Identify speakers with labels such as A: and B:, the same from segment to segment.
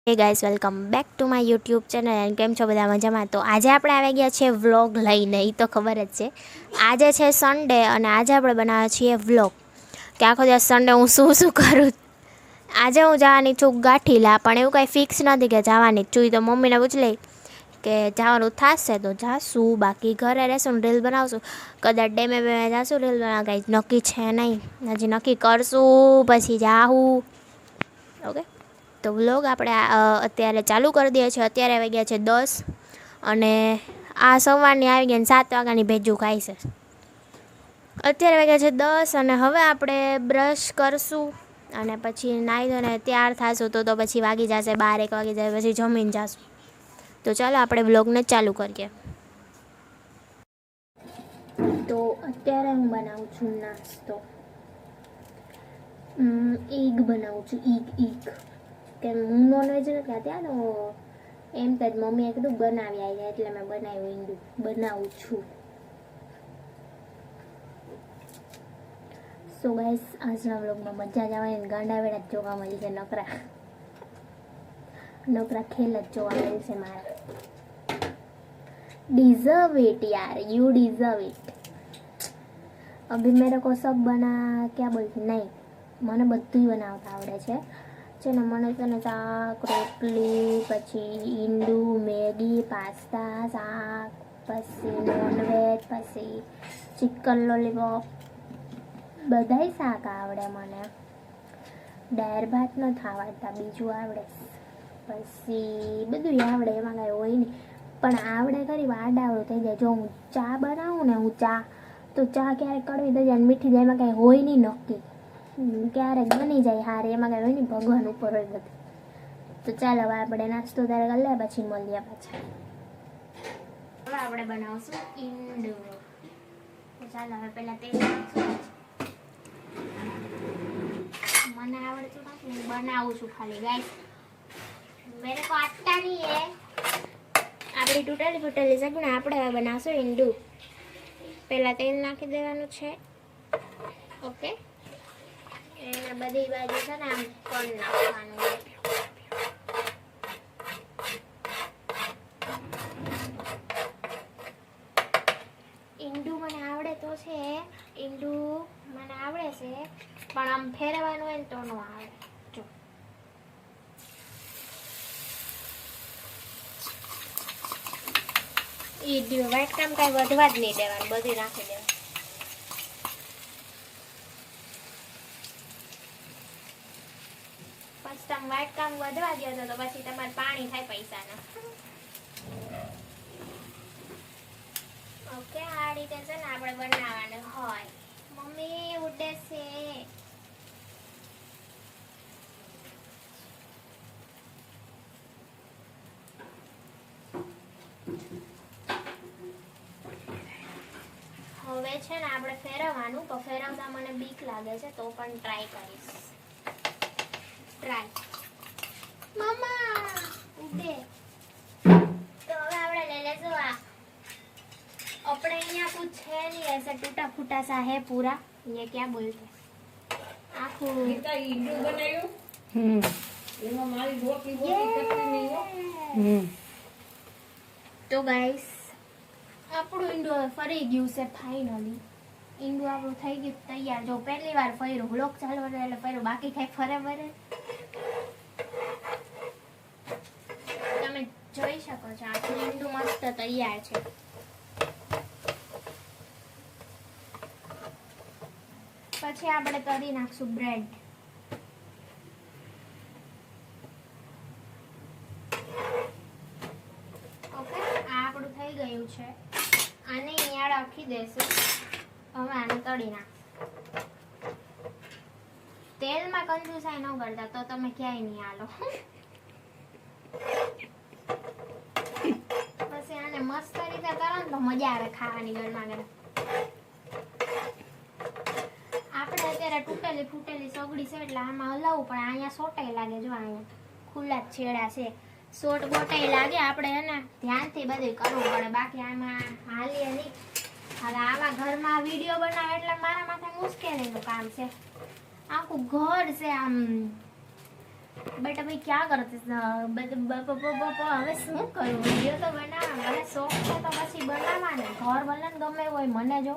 A: હે guys, welcome back to my YouTube channel and કેમ છો બધા મજામાં? તો આજે આપણે આવી ગયા છીએ વ્લોગ લઈને. એ તો ખબર જ છે, આજે છે સન્ડે અને આજે આપણે બનાવ્યા છીએ વ્લોગ કે આખો દિવસ સન્ડે હું શું કરું. આજે હું જવાની છું ગાંઠીલા, પણ એવું કાંઈ ફિક્સ નથી કે જવાની જ છું. તો મમ્મીને પૂછી લઈ કે જવાનું થશે તો જાશું, બાકી ઘરે રહેશું ને રીલ બનાવશું. કદાચ ડેમે બેમે જાશું રીલ બનાવવા, કાંઈ નક્કી છે નહીં. હજી નક્કી કરશું પછી જાઉં. ઓકે, તો વ્લોગ આપણે અત્યારે ચાલુ કરી દઈએ છીએ. અત્યારે આવી ગયા છે 10 અને આ સવારની આવી ગયા 7 વાગ્યાની ભેજું ખાય છે. અત્યારે વાગ્યા છે 10 અને હવે આપણે બ્રશ કરશું અને પછી નાહી ધોઈને તૈયાર થશું. તો પછી વાગી જશે 12-1 વાગી જાય, પછી જમીન જશું. તો ચાલો આપણે વ્લોગને ચાલુ કરીએ. તો અત્યારે હું બનાવું છું નાસ્તો. એગ બનાવું છું. ઈગ કે હું નોનવેજ નથી ખાતી. તો એમ તો જ મમ્મીએ કીધું બનાવી આવી જાય એટલે મેં બનાવ્યું. ઈંડું બનાવું છું. સો ગાઈસ, આજના વ્લોગમાં મજા જ આવવાની. ગાંડા વેડા જ જોવા મળી છે. નકરા ખેલ જ જોવા મળે છે મારા. डिजर्व इट यार, यू डिजर्व इट. अभी मेरे को सब बना क्या बोलती नहीं, મને બધું બનાવતા આવડે છે ને. મને છે ને શાક, રોટલી, પછી ઈંડું, મેગી, પાસ્તા, શાક, પછી નોનવેજ, પછી ચિકન લોલીપોપ, બધાય શાક આવડે મને. દાળ ભાત નથી આવડતા, બીજું આવડે. પછી બધું આવડે, એમાં કાંઈ હોય નહીં. પણ આવડે ખરી આડાવડું થઈ જાય. જો હું ચા બનાવું ને, તો ચા ક્યારેક કડવી થઈ જાય, મીઠી જાય, એમાં કાંઈ હોય નહીં નક્કી. ક્યારેક બની જાય હારે, એમાં કાંઈ હોય નહીં, ભગવાન ઉપર હોય બધું. તો ચાલો હવે આપણે નાસ્તો ત્યારે કરી લે, પછી મળીએ પાછા. હવે આપણે બનાવશું ઈંડું. તો ચાલો હવે પહેલાં તેલ નાખશું. મને આવડતું નથી, બનાવું છું ખાલી. ગાઈસ, મેરે કો આટા નહીં હે. આપણી તૂટેલી સગું ને આપણે હવે બનાવશું ઈંડું. પહેલાં તેલ નાખી દેવાનું છે. ઓકે, એને બધી બાજુ છે ને આમ કરી નાખવાનું. ઈંડું મને આવડે તો છે, પણ આમ ફેરવાનું હોય ને તો ન આવડે. જો ઈ વાઈટ કામ કાંઈ વધવા જ નહીં દેવાનું, બધી નાખી દેવાનું. પછી તમે વાઈટ કામ વધવા દો તો પછી તમારે પાણી થાય પૈસાના. ઓકે, આ રીતે છે ને આપણે બનાવવાનું હોય. મમ્મી ઉડે છે. હવે છે ને આપણે ફેરવવાનું, તો ફેરવતા મને બીક લાગે છે, તો પણ ટ્રાય કરીશ. મમ્મા ઉડે. તો હવે આપણે લઈ લેશું આ. अपने यहाँ कुछ है नहीं ऐसा, टूटा फूटा सा है पूरा. ये क्या बोलते हैं, आखू ईंडू बनायो. एમાં મારી રોટલી કટરી નહીં હો. તો ગાઈસ, આપણું ઈંડું હવે ફરી ગયું છે ફાઇનલી. ઈંડું આપણું થઈ ગયું તૈયાર. જો પહેલી વાર ફર્યું, વ્લોગ ચાલુ હતો એટલે ફર્યું, બાકી કઈ ફરે વરે તમે જોઈ શકો છો. આપણું ઈંડું મસ્ત તૈયાર છે. પછી આપણે તળી નાખશું બ્રેડ. ઓકે, આ આપણું થઈ ગયું છે. આને અહીંયા રાખી દેશું. હવે આને તળી નાખશું. તેલમાં કંજુસાઈ ન કરતા, તો તમે ક્યાંય નહીં હાલો. પછી આને મસ્ત રીતે કરો ને તો મજા આવે ખાવાની ગરમા ગરમ. અત્યારે તૂટેલી ફૂટેલી સગડી છે એટલે આમાં હલાવવું, પણ અહીંયા સોટાઈ લાગે. જો અહીંયા ખુલ્લા જ છેડા છે, સોટ ગોટાઈ લાગે. આપણે એને ધ્યાનથી બધું કરવું પડે, બાકી આમાં હાલીએ નહીં. હવે આવા ઘરમાં વિડીયો બનાવે એટલે મારા માથે મુશ્કેલીનું કામ છે. આખું ઘર છે આમ બટ અભી ક્યાં કરતે હવે શું કરું? વિડીયો તો બનાવવા મને શોખ છે તો પછી બનાવવાને. ઘર ભલે ને ગમે હોય મને જો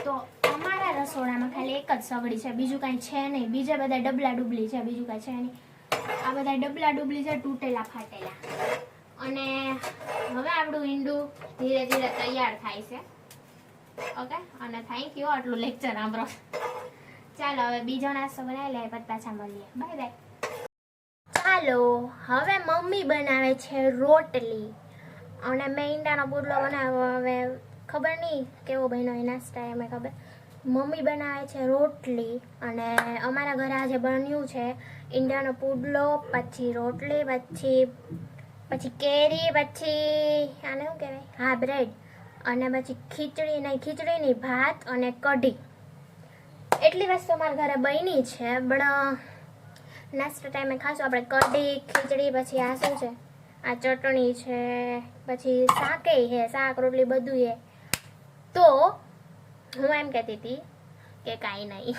A: તો અમારા રસોડામાં ખાલી એક જ સગડી છે, બીજું કાંઈ છે નહીં. બીજા બધા ડબલા ડુબલી છે, બીજું કાંઈ છે નહીં. આ બધા ડબલા ડુબલી છે, તૂટેલા ફાટેલા. અને હવે આપણું ઈંડું ધીરે ધીરે તૈયાર થાય છે. ઓકે, અને થેન્ક યુ આટલું લેક્ચર સાંભળો. ચાલો હવે બીજો નાસ્તો બનાવી લે, પછી પાછા મળીએ. Bye bye. ચાલો હવે મમ્મી બનાવે છે રોટલી અને મેં ઈંડાનો પુડલો બનાવ્યો. હવે ખબર નહીં કેવો બન્યો એ નાસ્તા, એમ ખબર. મમ્મી બનાવે છે રોટલી અને અમારા ઘરે આજે બન્યું છે ઈંડાનો પુડલો, પછી રોટલી, પછી કેરી, પછી આને શું કહેવાય, હા બ્રેડ, અને પછી ખીચડી નહીં ભાત અને કઢી. એટલી વસ્તુ અમારા ઘરે બની છે. પણ નાસ્તા ટાઈમે ખાશું આપણે કઢી, ખીચડી, પછી આ શું છે, આ ચટણી છે, પછી શાકેય છે, શાક રોટલી બધું છે. તો હું એમ કહેતી હતી કે કાંઈ નહીં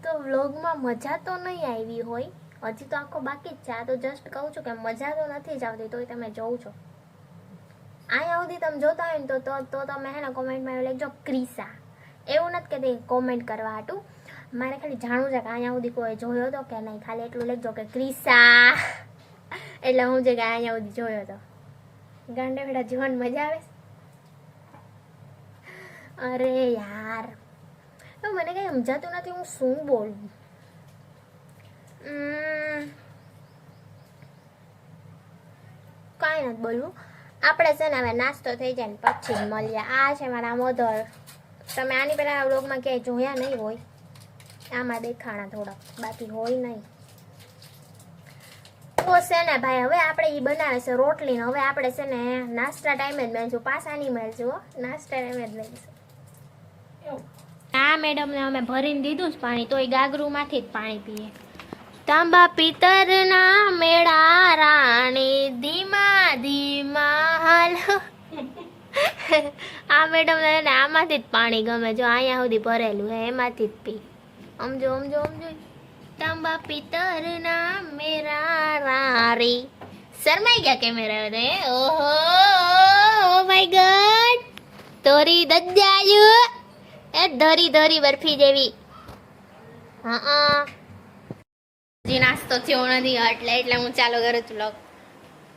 A: તો વ્લોગમાં મજા તો નહીં આવી હોય, હજી તો આખો બાકી જ છે. આ તો જસ્ટ કહું છું કે મજા તો નથી જ આવતી, તોય તમે જોઉં છો. અહીંયા સુધી તમે જોતા હોય ને તો તમે હે ને કોમેન્ટમાં એવું લખજો ક્રિસા. એવું નથી કહેતી કોમેન્ટ કરવા હાટું, મારે ખાલી જાણવું છે કે અહીંયા સુધી કોઈ જોયો હતો કે નહીં. ખાલી એટલું લખજો કે ક્રિસા, એટલે હું છે કે અહીંયા સુધી જોયો હતો. ગાંડે બેટા જીવન મજા આવે. અરે યાર મને કંઈ સમજાતું નથી, હું શું બોલું. કાંઈ નથી બોલવું. આપણે છે ને હવે નાસ્તો થઈ જાય ને પછી મળીએ. આ છે મારા મોધર. તમે આની પહેલાં વ્લોગમાં ક્યાંય જોયા નહીં હોય, આમાં દેખાણા થોડા, બાકી હોય નહીં. તો છે ને ભાઈ હવે આપણે એ બનાવે છે રોટલી ને હવે આપણે છે ને નાસ્તા ટાઈમે જ મળીશું, પાછા નહીં મળીશું. નાસ્તા ટાઈમે જ મળીશું. આ મેડમને અમે ભરીને દીધું જ પાણી, તો એ ગાગરુમાંથી જ પાણી પીએ. તાંબા પિતરના મેળા રાણી ધીમા ધીમા હાલ. આ મેડમને આમાંથી જ પાણી ગમે. જો અહીંયા સુધી ભરેલું હે એમાંથી જ પી. સમજો. તાંબા પિતરના મેળા રાણી. શરમાઈ ગયા કેમેરા રે. ઓહો માય ગોડ, તોરી દજાયું એ ધરી બરફી જેવી. હા હજી નાસ્તો થયો નથી એટલે હું ચાલુ કરું છું વ્લોગ.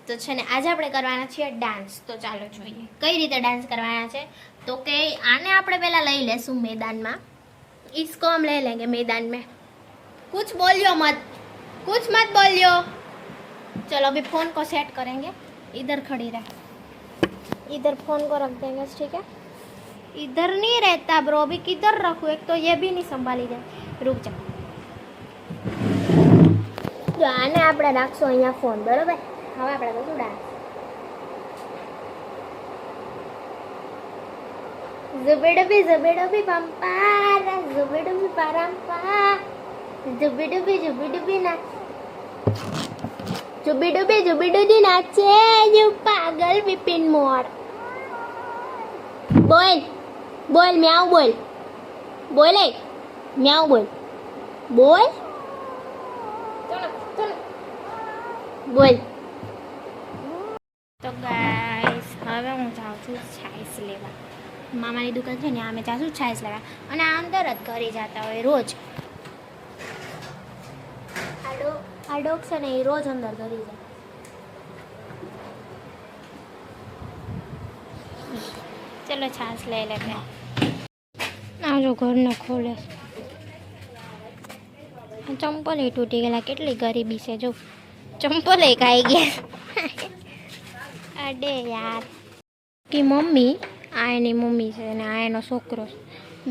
A: તો છે ને આજે આપણે કરવાના છીએ ડાન્સ. તો ચાલો જોઈએ કઈ રીતે ડાન્સ કરવાના છે. તો કે આને આપણે પહેલા લઈ લેશું मैदान. इसको हम ले लेंगे मैदान में. कुछ बोलियो मत बोलियो. चलो अभी फोन को सेट करेंगे. इधर खड़ी रह, इधर फोन को रख देंगे, ठीक है. इधर नहीं रहता ब्रो, अभी किधर रखूँ, एक तो ये भी नहीं संभाली जाए. रुक जा. જો આને આપણે રાખશું અહીંયા ફોન, બરોબર. હવે આપણે કરીશું ડાન્સ. ઝુબીડુબી પંપા, ઝુબીડુબી પરંપા, ઝુબીડુબી ના, ઝુબીડુબી નાચે યુ પાગલ વિપિન મોર. બોલ મ્યાઉ બોલ, બોલે મ્યાઉ બોલ, બોલ બોલ. તો ગાઈસ હવે હું જાઉં છું છાશ લેવા. મામાની દુકાન છે ને અમે જાશું છાશ લેવા, અને આ અંદર જ ઘરે જતા હોય રોજ. આ ડોગ છે ને એ રોજ અંદર ઘરે જાય. ચલો છાશ લઈ લેતે. આ જો ઘરને ખોલે. ચંપલ એ તૂટી ગયેલા, કેટલી ગરીબી છે. જો ચંપલ એ ખાઈ ગયા. અડે યાર. કે મમ્મી, આ એની મમ્મી છે અને આ એનો છોકરો,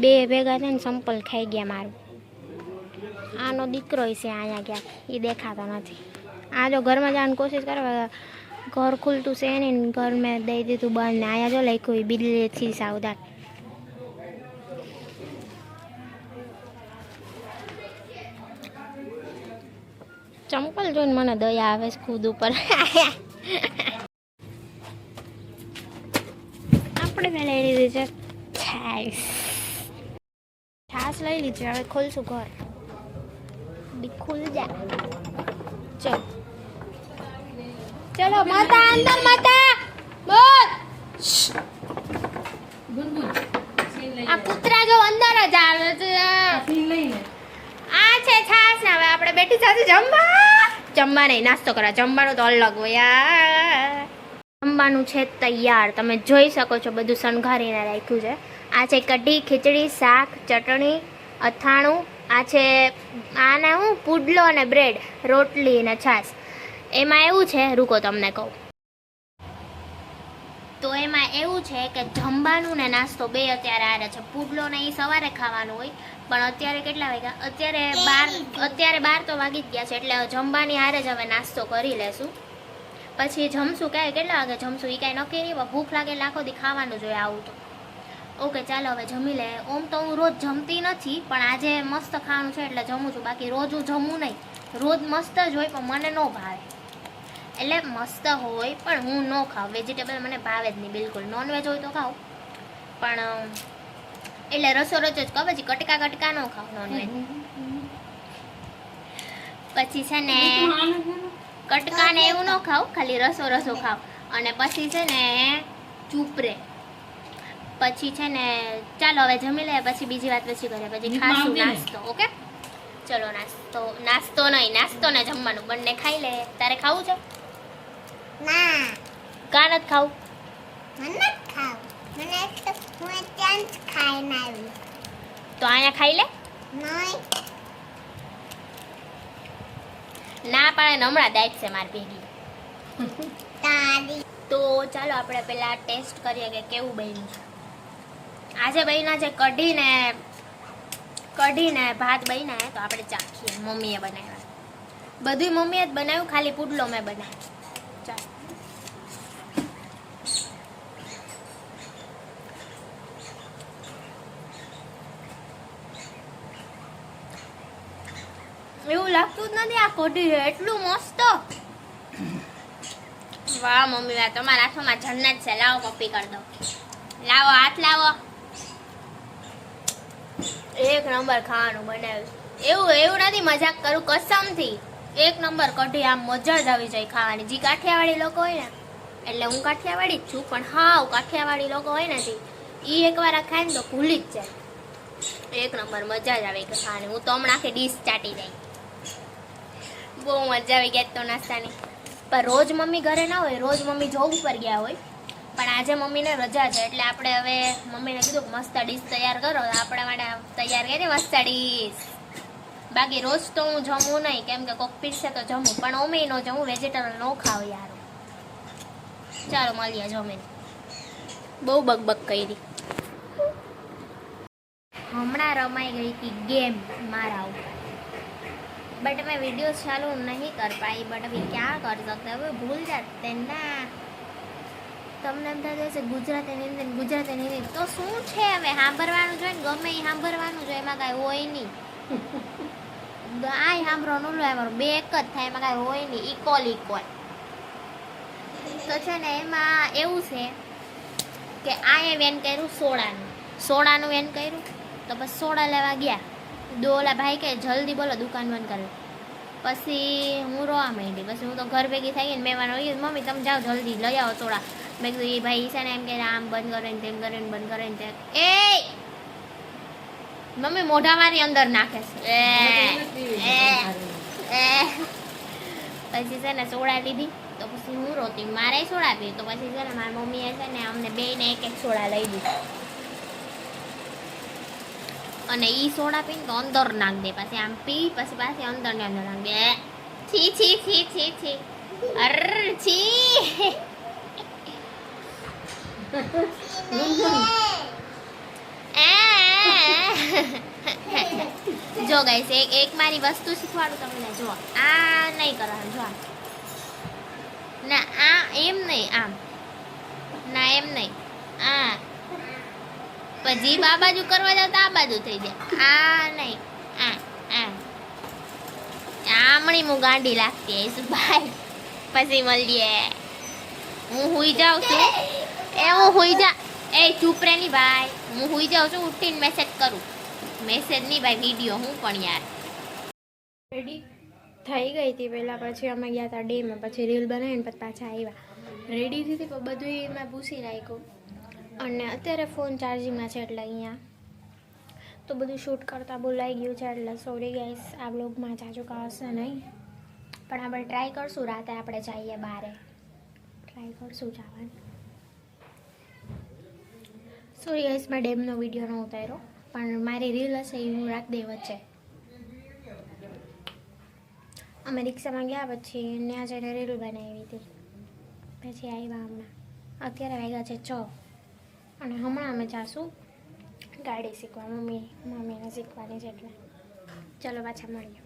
A: બે ભેગા થઈને ચંપલ ખાઈ ગયા મારું. આનો દીકરો છે અહીંયા ક્યાંક, એ દેખાતો નથી. આ જો ઘરમાં જવાની કોશિશ કરે, ઘર ખુલતું છે નહીં, ઘર મેં દઈ દીધું બંધ. ને અહીંયા જો લખ્યું બિલ્લીથી સાવધાન. ચંપલ જોઈને મને દયા આવે છે ખુદ ઉપર. આપણે પહેલા લીધી છે છાશ છાશ લઈ લીધી, હવે ખોલશું ઘર. ખુલ જા. ચલો ચલો માતા અંદર, માતા બોલ. આ કૂતરા જો અંદર જ આવે છે. આ છે છાશ ને હવે આપણે બેઠી સાથે જમવા નહીં, નાસ્તો કરવા. જમવાનું તો અલગ હોય યાર. જમવાનું છે તૈયાર, તમે જોઈ શકો છો બધું શણગારીને રાખ્યું છે. આ છે કઢી, ખીચડી, શાક, ચટણી, અથાણું. આ છે આને હું પુડલો અને બ્રેડ, રોટલી અને છાશ. એમાં એવું છે, રૂકો તમને કહું. તો એમાં એવું છે કે જમવાનું ને નાસ્તો બે અત્યારે આ છે. પુડલો ને એ સવારે ખાવાનું હોય, પણ અત્યારે કેટલા વાગ્યા? અત્યારે 12 તો વાગી જ ગયા છે, એટલે જમવાની હારે જ હવે નાસ્તો કરી લેશું. પછી જમશું કેટલા વાગે જમશું એ કાંઈ નક્કી નહીં, ભૂખ લાગે એટલે આખો દી ખાવાનું જોઈએ આવું તો. ઓકે ચાલો હવે જમી લે. ઓમ તો હું રોજ જમતી નથી, પણ આજે મસ્ત ખાવાનું છે એટલે જમું છું. બાકી રોજ હું જમું નહીં, રોજ મસ્ત જ હોય પણ મને ન ભાવે. એટલે મસ્ત હોય પણ હું ન ખાઉં. વેજીટેબલ મને ભાવે જ નહીં બિલકુલ. નોનવેજ હોય તો ખાઉં, પણ એટલે રસો જ કહું. પછી કટકા ન ખાઉં નોનવેજ. પછી છે ને કટકા ને એવું ન ખાઉં, ખાલી રસો ખાઉં. અને પછી છે ને ચૂપરે. પછી છે ને ચાલો હવે જમી લે, પછી બીજી વાત પછી કરીએ. પછી ખાશું નાસ્તો. ઓકે ચલો નાસ્તો ને જમવાનું બંને ખાઈ લે. તારે ખાવું છે?
B: ના,
A: કા નથી ખાવું?
B: મને ખાવ. મને તો હું ચાંદ ખાઈને આવી.
A: તો અહીંયા ખાઈ લે.
B: નહીં,
A: ના પાડે ને હમણાં દાઈટ છે મારી ભેગી.
B: તારી
A: તો ચાલો આપણે પેલા ટેસ્ટ કરીએ કે કેવું બન્યું છે. આજે બન્યા છે કઢી ને ભાત બન્યા, તો આપણે ચાખીએ. મમ્મીએ બનાવ્યા, બધું મમ્મીએ જ બનાવ્યું, ખાલી પુડલો મેં બનાવ્યો. ચાલો એવું લાગતું જ નથી આ કઢી છે એટલું મસ્ત. વાહ મમ્મી વાહ, તમારા હાથમાં જન્નત છે. લાવો પપ્પી કરી દો. લાવો હાથ લાવો. એક નંબર ખાવાનું બનાવ્યું. એવું નથી, મજાક કરું કસમથી. એક નંબર કઢી, આમ મજા જ આવી જાય ખાવાની. જે કાઠિયાવાડી લોકો હોય ને, એટલે હું કાઠિયાવાડી જ છું, પણ હાવ કાઠિયાવાડી લોકો હોય ને એ એકવાર આ ખાય ને તો ભૂલી જ જાય. એક નંબર મજા જ આવી ખાવાની. હું તો હમણાં આખી ડીશ ચાટી જાય. બહુ મજા આવી ગયા તો નાસ્તાની. પણ રોજ મમ્મી ઘરે ના હોય, રોજ મમ્મી જોબ પર ગયા હોય. પણ આજે મમ્મીને રજા છે એટલે આપણે હવે મમ્મીને કીધું કે મસ્ત ડીશ તૈયાર કરો. આપણા માટે તૈયાર કરી મસ્ત ડીશ. બાકી રોજ તો હું જમું નહીં, કેમ કે કોક પીરસે તો જમું, પણ ઓમે ન જમું. વેજીટેબલ ન ખાવ યાર. ચાલો મળીએ જમીને. બહુ બકબક કરી. હમણાં રમાઈ ગઈ હતી ગેમ મારા ઉપર, बट मैं वीडियो चालू नहीं कर पाई. बट अभी क्या कर सकते, હવે ભૂલ જાતે ના. તમને એમ થાય છે ગુજરાતી હિન્દી તો શું છે, હવે સાંભળવાનું જોઈએ ને, ગમે એ સાંભળવાનું જોઈએ. એમાં કાંઈ હોય નહીં. આ સાંભળવાનું લો અમારું બે એક જ થાય, એમાં કાંઈ હોય નહીં. ઇક્વલ તો છે ને. એમાં એવું છે કે આ વેન કર્યું સોડાનું વેન કર્યું, તો બસ સોડા લેવા ગયા. ઓલા ભાઈ કે જલ્દી બોલો દુકાન બંધ કરે. પછી હું રોવા માંડી. પછી હું તો ઘર ભેગી થઈ ગઈ ને મહેમાન હોય, મમ્મી તમે જાઓ જલ્દી લઈ આવો સોડા. મેં કીધું એ ભાઈ છે ને એમ કે આમ બંધ કરે ને તેમ કરે ને બંધ કરે ને તેમ. એ મમ્મી મોઢા મારી અંદર નાખે છે. પછી છે ને સોડા લીધી, તો પછી હું રોતી, મારે સોડા પી. તો પછી છે ને મારી મમ્મીએ છે ને અમને બેને એક સોડા લઈ દીધી. અને ઈ સોડા પીને તો અંદર નાખ દે. પછી આમ પી, પછી પાછી અંદર ને અંદર નાખ દે. છી છી છી છી છી અર છી. જો ગાઈસ એક મારી વસ્તુ શીખવાડું તમને. જો આ નહીં કરવાનું. જો ના આ એમ નહીં, આમ ના એમ નહીં, આ પછી આ બાજુ કરવા જાવ તો આ બાજુ થઈ જાય. આ નહીં, આ આમણી હું ગાંડી લાગતી આવીશ ભાઈ. પછી મળીએ. હું હુઈ જાઉં છું. હું હુઈ જા. એ ચૂપ રે ની ભાઈ. હું હુઈ જાઉં છું, ઉઠીને મેસેજ કરું. મેસેજ નહીં ભાઈ, વિડીયો હું પણ યાર. રેડી થઈ ગઈ હતી પહેલાં, પછી અમે ગયા હતા ડેમાં, પછી રીલ બનાવીને પછી પાછા આવ્યા. રેડી થઈ હતી પણ બધું મેં પૂછી રાખ્યું. અને અત્યારે ફોન ચાર્જિંગમાં છે એટલે અહીંયા તો બધું શૂટ કરતાં બોલાઈ ગયું છે, એટલે સોરી ગાઈસ, આ બ્લોગમાં જાજુ કહશે નહીં, પણ આપણે ટ્રાય કરશું રાતે આપણે જઈએ બહારે, ટ્રાય કરશું જવાનું. સોરી ગાઈસ, મેં ડેમનો વિડીયો ન ઉતાર્યો, પણ મારી રીલ હશે એ હું રાખી દઈ વચ્ચે. અમે રિક્ષામાં ગયા પછી ત્યાં જઈને રીલ બનાવી હતી, પછી આવ્યા હમણાં. અત્યારે વાગ્યા છે 6 અને હમણાં અમે જાશું ગાડી શીખવા. મમ્મીને શીખવાની છે એટલે. ચલો પાછા મળીએ.